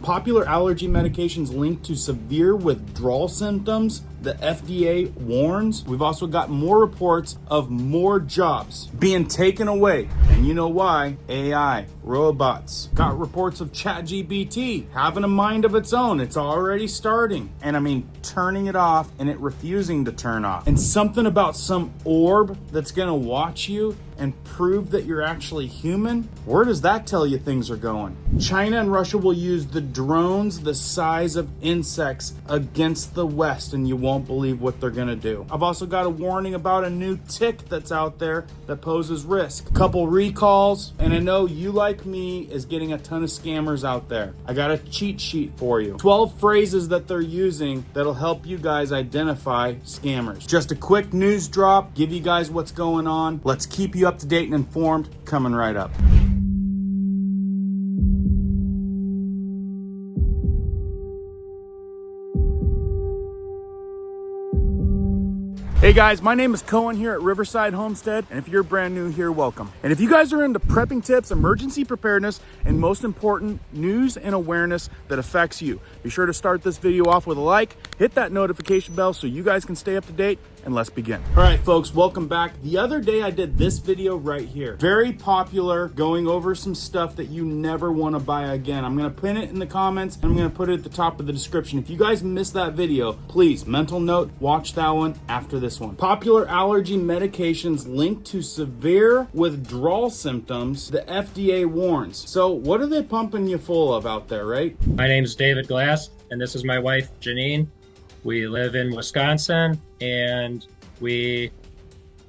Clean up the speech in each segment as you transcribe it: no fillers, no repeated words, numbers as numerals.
popular allergy medications linked to severe withdrawal symptoms, the FDA warns. We've also got more reports of more jobs being taken away. And you know why? AI, robots. Got reports of ChatGPT having a mind of its own. It's already starting. And I mean, turning it off and it refusing to turn off. And something about some orb that's gonna watch you and prove that you're actually human? Where does that tell you things are going? China and Russia will use the drones the size of insects against the West, and you won't believe what they're gonna do. I've also got a warning about a new tick that's out there that poses risk. A couple recalls, and I know you like me is getting a ton of scammers out there. I got a cheat sheet for you. 12 phrases that they're using that'll help you guys identify scammers. Just a quick news drop, give you guys what's going on. Let's keep you up to date and informed, coming right up. Hey guys, my name is Cohen here at Riverside Homestead, and if you're brand new here, welcome. And if you guys are into prepping tips, emergency preparedness, and most important, news and awareness that affects you, be sure to start this video off with a like, hit that notification bell so you guys can stay up to date, and let's begin. All right, folks, welcome back. The other day I did this video right here. Very popular, going over some stuff that you never want to buy again. I'm gonna pin it in the comments, and I'm gonna put it at the top of the description. If you guys missed that video, please, mental note, watch that one after this one. Popular allergy medications linked to severe withdrawal symptoms, the FDA warns. So what are they pumping you full of out there, right? My name is David Glass, and this is my wife, Janine. We live in Wisconsin, and we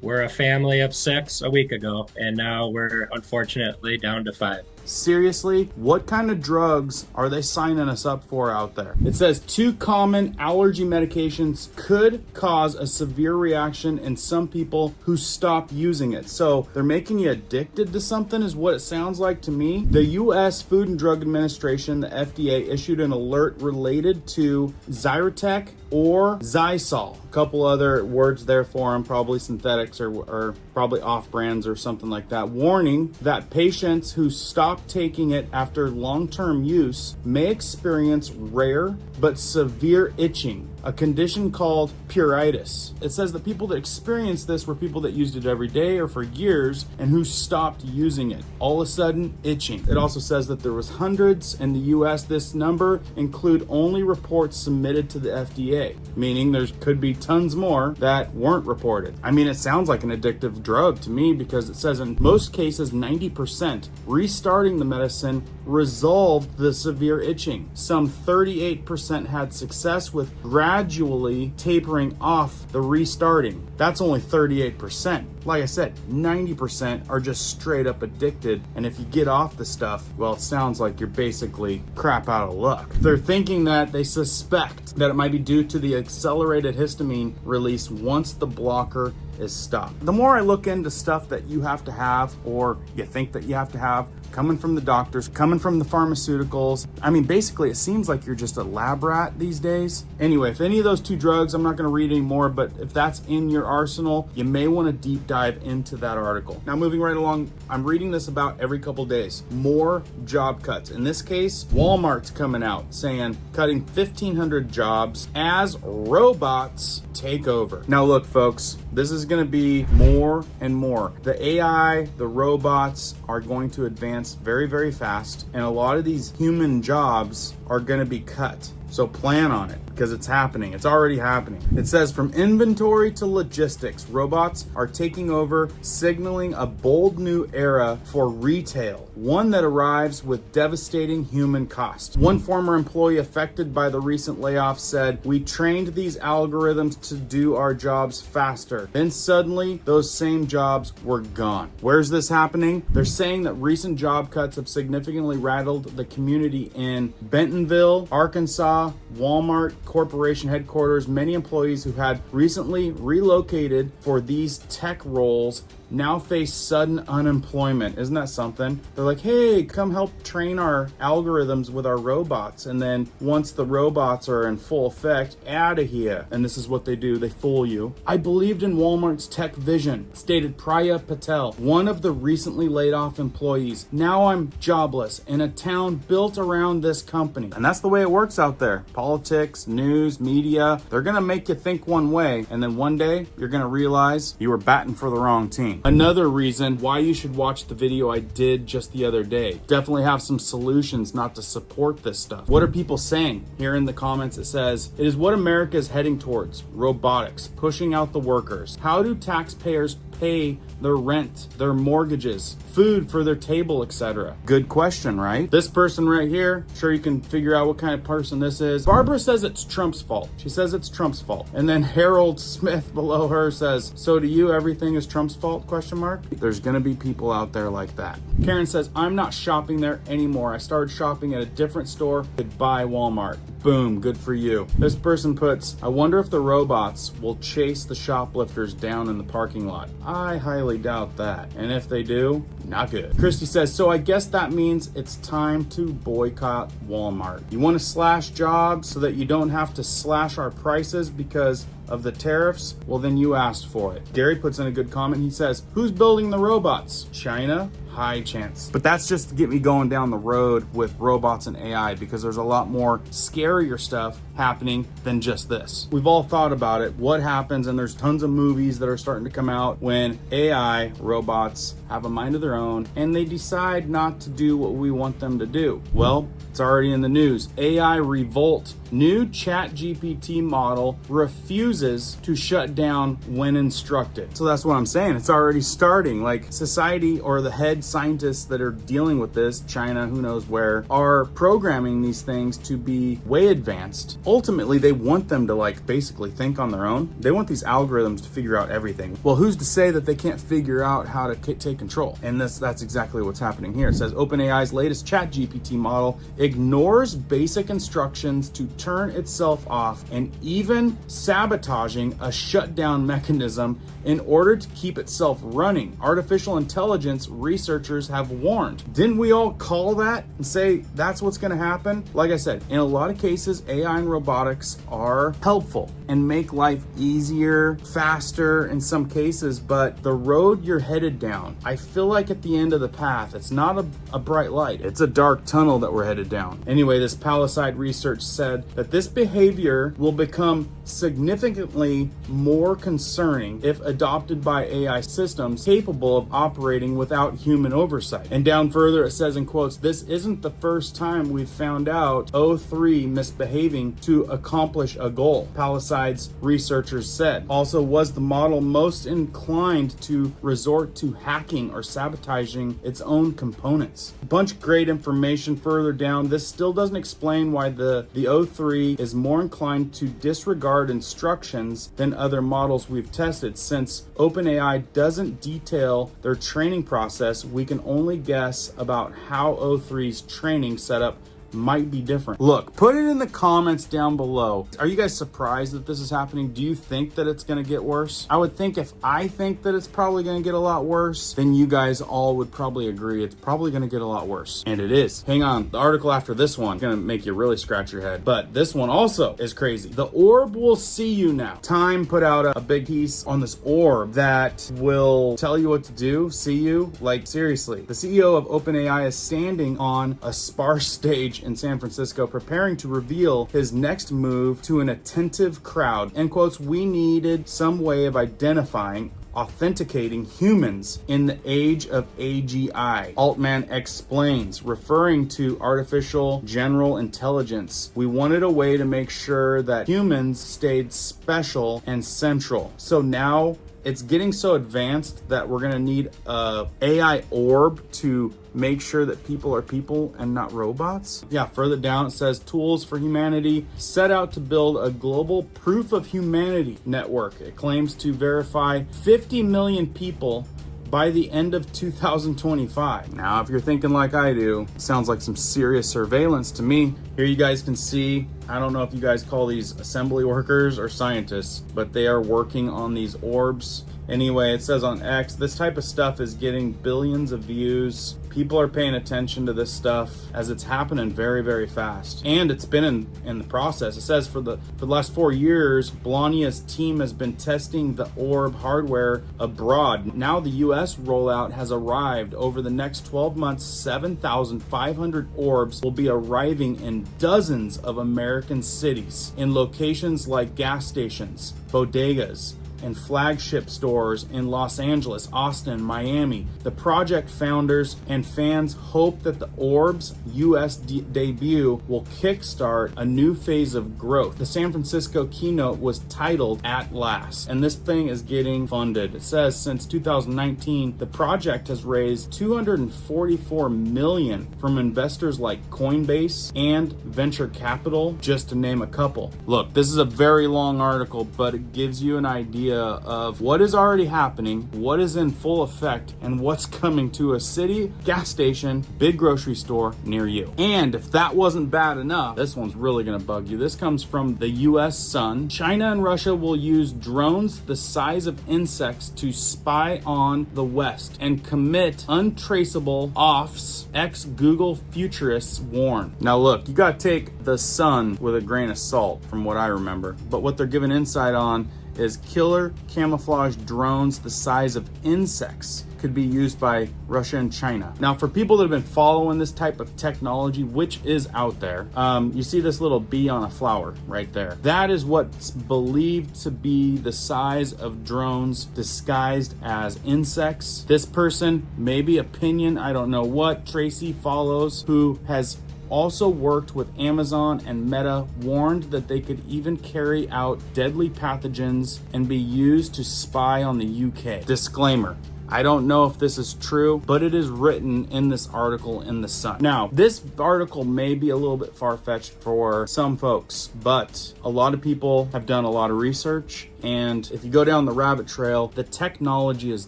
were a family of 6 a week ago, and now we're unfortunately down to 5. Seriously, what kind of drugs are they signing us up for out there? It says 2 common allergy medications could cause a severe reaction in some people who stop using it. So they're making you addicted to something is what it sounds like to me. The US Food and Drug Administration, the FDA, issued an alert related to Zyrtec or Zysol. A couple other words there for them, probably synthetics or probably off brands or something like that, warning that patients who stop taking it after long-term use may experience rare but severe itching, a condition called pruritus. It says that people that experienced this were people that used it every day or for years and who stopped using it. All of a sudden, itching. It also says that there was hundreds in the US. This number include only reports submitted to the FDA, meaning there could be tons more that weren't reported. I mean, it sounds like an addictive drug to me because it says in most cases, 90% restarting the medicine resolved the severe itching. Some 38% had success with gradually tapering off the restarting. That's only 38%. Like I said, 90% are just straight up addicted. And if you get off the stuff, well, it sounds like you're basically crap out of luck. They're thinking that they suspect that it might be due to the accelerated histamine release once the blocker is stopped. The more I look into stuff that you have to have, or you think that you have to have, coming from the doctors, coming from the pharmaceuticals. I mean, basically, it seems like you're just a lab rat these days. Anyway, if any of those 2 drugs, I'm not going to read anymore, but if that's in your arsenal, you may want to deep dive into that article. Now, moving right along, I'm reading this about every couple days. More job cuts. In this case, Walmart's coming out saying cutting 1,500 jobs as robots take over. Now, look, folks, this is going to be more and more. The AI, the robots are going to advance very, very fast, and a lot of these human jobs are going to be cut. So plan on it because it's happening. It's already happening. It says from inventory to logistics, robots are taking over, signaling a bold new era for retail, one that arrives with devastating human cost. One former employee affected by the recent layoff said, "We trained these algorithms to do our jobs faster. Then suddenly those same jobs were gone." Where's this happening? They're saying that recent job cuts have significantly rattled the community in Bentonville, Arkansas, Walmart Corporation headquarters. Many employees who had recently relocated for these tech roles now face sudden unemployment. Isn't that something? They're like, hey, come help train our algorithms with our robots. And then once the robots are in full effect, out of here. And this is what they do. They fool you. I believed in Walmart's tech vision, stated Priya Patel, one of the recently laid off employees. Now I'm jobless in a town built around this company. And that's the way it works out there. Politics, news, media, they're going to make you think one way. And then one day you're going to realize you were batting for the wrong team. Another reason why you should watch the video I did just the other day. Definitely have some solutions not to support this stuff. What are people saying? Here in the comments it says, it is what America is heading towards. Robotics, pushing out the workers. How do taxpayers pay their rent, their mortgages, food for their table, etc.? Good question, right? This person right here, sure you can figure out what kind of person this is. Barbara says it's Trump's fault. She says it's Trump's fault. And then Harold Smith below her says, so to you, everything is Trump's fault, question mark? There's gonna be people out there like that. Karen says, I'm not shopping there anymore. I started shopping at a different store. Goodbye, Walmart. Boom, good for you. This person puts, I wonder if the robots will chase the shoplifters down in the parking lot. I highly doubt that. And if they do, not good. Christy says, so I guess that means it's time to boycott Walmart. You want to slash jobs so that you don't have to slash our prices because of the tariffs? Well, then you asked for it. Gary puts in a good comment. He says, who's building the robots? China? High chance. But that's just to get me going down the road with robots and AI, because there's a lot more scarier stuff happening than just this. We've all thought about it. What happens, and there's tons of movies that are starting to come out when AI robots have a mind of their own and they decide not to do what we want them to do. Well, it's already in the news. AI revolt. New ChatGPT model refuses to shut down when instructed. So that's what I'm saying. It's already starting. Like society or the head scientists that are dealing with this, China, who knows where, are programming these things to be way advanced. Ultimately, they want them to like basically think on their own. They want these algorithms to figure out everything. Well, who's to say that they can't figure out how to take control? And that's exactly what's happening here. It says OpenAI's latest ChatGPT model ignores basic instructions to turn itself off and even sabotaging a shutdown mechanism in order to keep itself running. Artificial intelligence researchers have warned. Didn't we all call that and say that's what's going to happen? Like I said, in a lot of cases, AI and robotics are helpful and make life easier, faster in some cases, but the road you're headed down, I feel like at the end of the path, it's not a bright light. It's a dark tunnel that we're headed down. Anyway, this Palisade research said that this behavior will become significantly more concerning if adopted by AI systems capable of operating without human oversight. And down further, it says in quotes, this isn't the first time we've found out O3 misbehaving to accomplish a goal, Palisade's researchers said. Also, was the model most inclined to resort to hacking or sabotaging its own components? A bunch of great information further down. This still doesn't explain why the O3 is more inclined to disregard instructions than other models we've tested. Since OpenAI doesn't detail their training process, we can only guess about how O3's training setup might be different. Look, put it in the comments down below. Are you guys surprised that this is happening? Do you think that it's going to get worse? I would think if I think that it's probably going to get a lot worse, then you guys all would probably agree it's probably going to get a lot worse. And it is. Hang on. The article after this one is going to make you really scratch your head. But this one also is crazy. The orb will see you now. Time put out a big piece on this orb that will tell you what to do, see you. Like, seriously. The CEO of OpenAI is standing on a sparse stage in San Francisco preparing to reveal his next move to an attentive crowd. End quotes, we needed some way of identifying, authenticating humans in the age of AGI. Altman explains, referring to artificial general intelligence. We wanted a way to make sure that humans stayed special and central. So now it's getting so advanced that we're going to need a AI orb to make sure that people are people and not robots. Yeah, further down it says Tools for Humanity set out to build a global proof of humanity network. It claims to verify 50 million people by the end of 2025. Now, if you're thinking like I do, it sounds like some serious surveillance to me. Here you guys can see, I don't know if you guys call these assembly workers or scientists, but they are working on these orbs Anyway, it says on X, this type of stuff is getting billions of views. People are paying attention to this stuff as it's happening very, very fast. And it's been in the process. It says for the last 4 years, Blania's team has been testing the orb hardware abroad. Now the US rollout has arrived. Over the next 12 months, 7,500 orbs will be arriving in dozens of American cities in locations like gas stations, bodegas, and flagship stores in Los Angeles, Austin, Miami. The project founders and fans hope that the Orb's US debut will kickstart a new phase of growth. The San Francisco keynote was titled At Last, and this thing is getting funded. It says since 2019, the project has raised $244 million from investors like Coinbase and venture capital, just to name a couple. Look, this is a very long article, but it gives you an idea of what is already happening, what is in full effect, and what's coming to a city, gas station, big grocery store near you. And if that wasn't bad enough, this one's really gonna bug you. This comes from the US Sun. China and Russia will use drones the size of insects to spy on the West and commit untraceable offs, ex-Google futurists warn. Now look, you gotta take the Sun with a grain of salt from what I remember, but what they're giving insight on is killer camouflage drones the size of insects could be used by Russia and China. Now, for people that have been following this type of technology, which is out there, you see this little bee on a flower right there. That is what's believed to be the size of drones disguised as insects. This person, maybe opinion, I don't know what, Tracy follows, who has also worked with Amazon and Meta, warned that they could even carry out deadly pathogens and be used to spy on the UK. Disclaimer: I don't know if this is true, but it is written in this article in the Sun. Now, this article may be a little bit far-fetched for some folks, but a lot of people have done a lot of research, and if you go down the rabbit trail, the technology is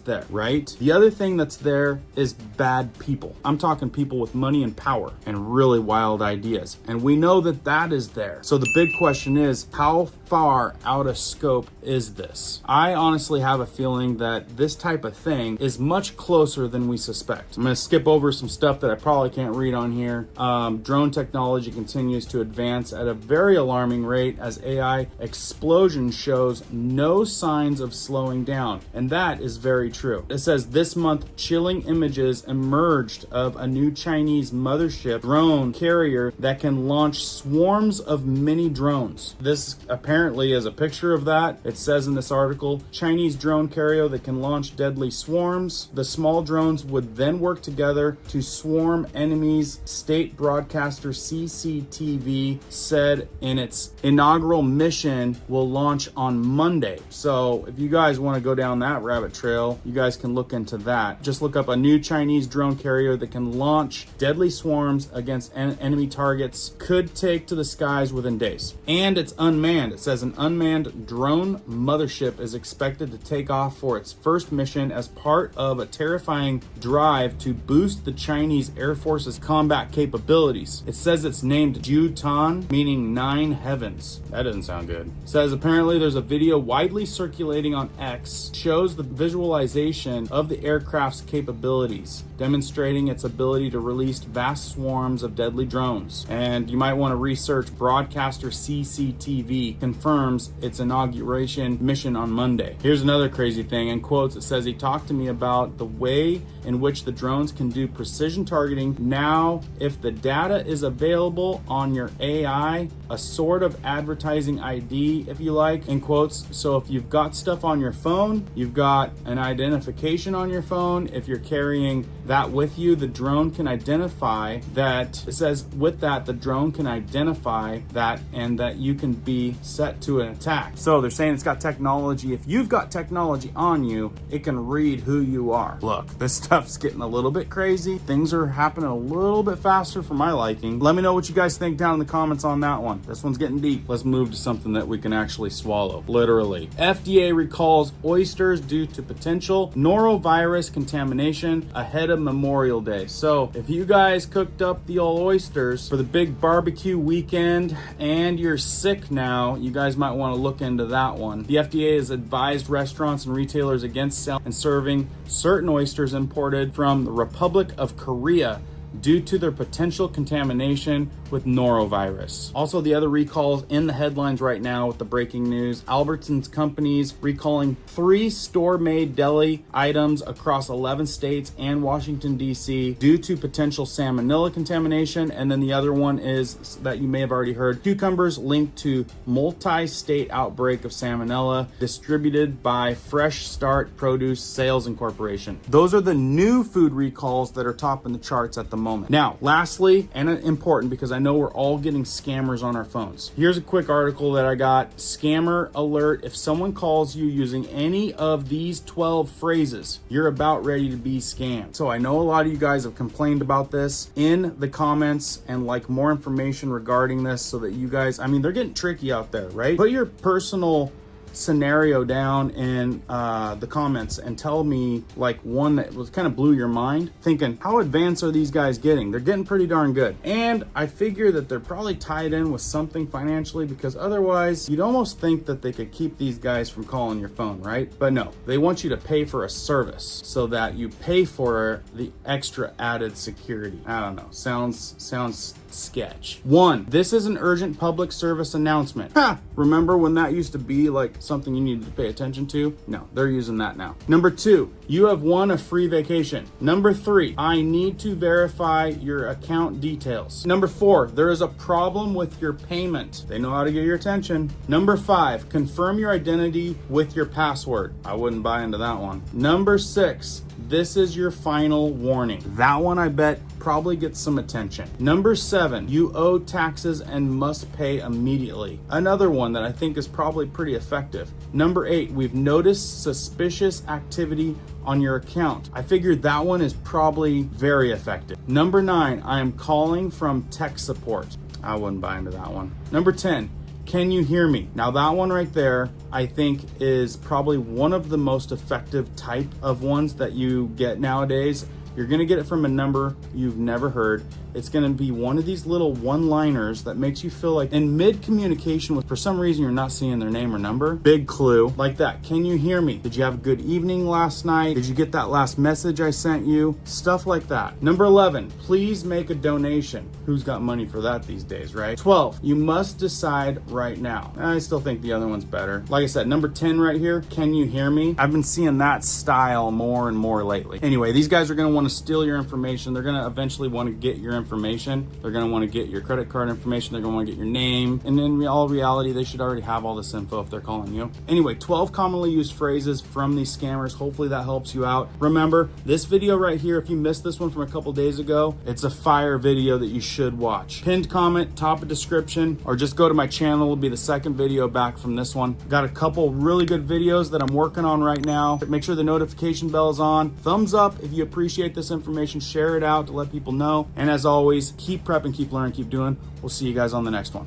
there, right? The other thing that's there is bad people. I'm talking people with money and power and really wild ideas, and we know that that is there. So the big question is, how far out of scope is this? I honestly have a feeling that this type of thing is much closer than we suspect. I'm going to skip over some stuff that I probably can't read on here. Drone technology continues to advance at a very alarming rate as AI explosion shows no signs of slowing down. And that is very true. It says this month, chilling images emerged of a new Chinese mothership drone carrier that can launch swarms of mini drones. This apparently is a picture of that. It says in this article, Chinese drone carrier that can launch deadly swarms. The small drones would then work together to swarm enemies. State broadcaster CCTV said in its inaugural mission will launch on Monday. So if you guys want to go down that rabbit trail, you guys can look into that. Just look up a new Chinese drone carrier that can launch deadly swarms against enemy targets, could take to the skies within days. And it's unmanned. It says an unmanned drone mothership is expected to take off for its first mission as part of a terrifying drive to boost the Chinese Air Force's combat capabilities. It says it's named Jutan, meaning 9 heavens. That doesn't sound good. It says apparently there's a video widely circulating on X shows the visualization of the aircraft's capabilities, demonstrating its ability to release vast swarms of deadly drones. And you might want to research broadcaster CCTV confirms its inauguration mission on Monday. Here's another crazy thing. In quotes, it says he talked to me about the way in which the drones can do precision targeting. Now, if the data is available on your AI, a sort of advertising ID, if you like, in quotes. So if you've got stuff on your phone, you've got an identification on your phone. If you're carrying that with you, the drone can identify that. It says with that, the drone can identify that and that you can be set to an attack. So they're saying it's got technology. If you've got technology on you, it can read who you are. Look, this stuff's getting a little bit crazy. Things are happening a little bit faster for my liking. Let me know what you guys think down in the comments on that one. This one's getting deep. Let's move to something that we can actually swallow. Literally. literally. FDA recalls oysters due to potential norovirus contamination ahead of Memorial Day. So if you guys cooked up the old oysters for the big barbecue weekend and you're sick now, you guys might want to look into that one. The FDA has advised restaurants and retailers against selling and serving certain oysters imported from the Republic of Korea due to their potential contamination with norovirus. Also, the other recalls in the headlines right now with the breaking news: Albertsons Companies recalling 3 store-made deli items across 11 states and Washington, D.C. due to potential salmonella contamination. And then the other one is that you may have already heard: cucumbers linked to multi-state outbreak of salmonella distributed by Fresh Start Produce Sales Incorporation. Those are the new food recalls that are topping the charts at the moment. Now, lastly, and important because I know we're all getting scammers on our phones. Here's a quick article that I got. Scammer alert: if someone calls you using any of these 12 phrases, you're about ready to be scammed. So I know a lot of you guys have complained about this in the comments and like more information regarding this so that you guys, I mean, they're getting tricky out there, right? Put your personal scenario down in the comments and tell me like one that was kind of blew your mind, thinking how advanced are these guys getting? They're getting pretty darn good. And I figure that they're probably tied in with something financially, because otherwise you'd almost think that they could keep these guys from calling your phone, right? But no, they want you to pay for a service so that you pay for the extra added security. I don't know, sounds sketch. 1, this is an urgent public service announcement. Remember when that used to be like something you needed to pay attention to? No, they're using that now. Number 2, you have won a free vacation. Number 3, I need to verify your account details. Number 4, there is a problem with your payment. They know how to get your attention. Number 5, confirm your identity with your password. I wouldn't buy into that one. Number 6, this is your final warning. That one I bet probably gets some attention. Number 7, you owe taxes and must pay immediately. Another one that I think is probably pretty effective. Number 8, we've noticed suspicious activity on your account. I figured that one is probably very effective. Number 9, I am calling from tech support. I wouldn't buy into that one. Number 10, can you hear me? Now that one right there, I think is probably one of the most effective type of ones that you get nowadays. You're gonna get it from a number you've never heard. It's gonna be one of these little one-liners that makes you feel like in mid-communication with, for some reason, you're not seeing their name or number. Big clue, like that. Can you hear me? Did you have a good evening last night? Did you get that last message I sent you? Stuff like that. Number 11, please make a donation. Who's got money for that these days, right? 12, you must decide right now. I still think the other one's better. Like I said, number 10 right here, can you hear me? I've been seeing that style more and more lately. Anyway, these guys are gonna wanna steal your information. They're gonna eventually wanna get your information. They're gonna wanna get your credit card information. They're gonna wanna get your name. And in all reality, they should already have all this info if they're calling you. Anyway, 12 commonly used phrases from these scammers. Hopefully that helps you out. Remember, this video right here, if you missed this one from a couple days ago, it's a fire video that you should watch. Pinned comment, top of description, or just go to my channel. It'll be the second video back from this one. Got a couple really good videos that I'm working on right now. Make sure the notification bell is on. Thumbs up if you appreciate this information. Share it out to let people know. And as always, keep prepping, keep learning, keep doing. We'll see you guys on the next one.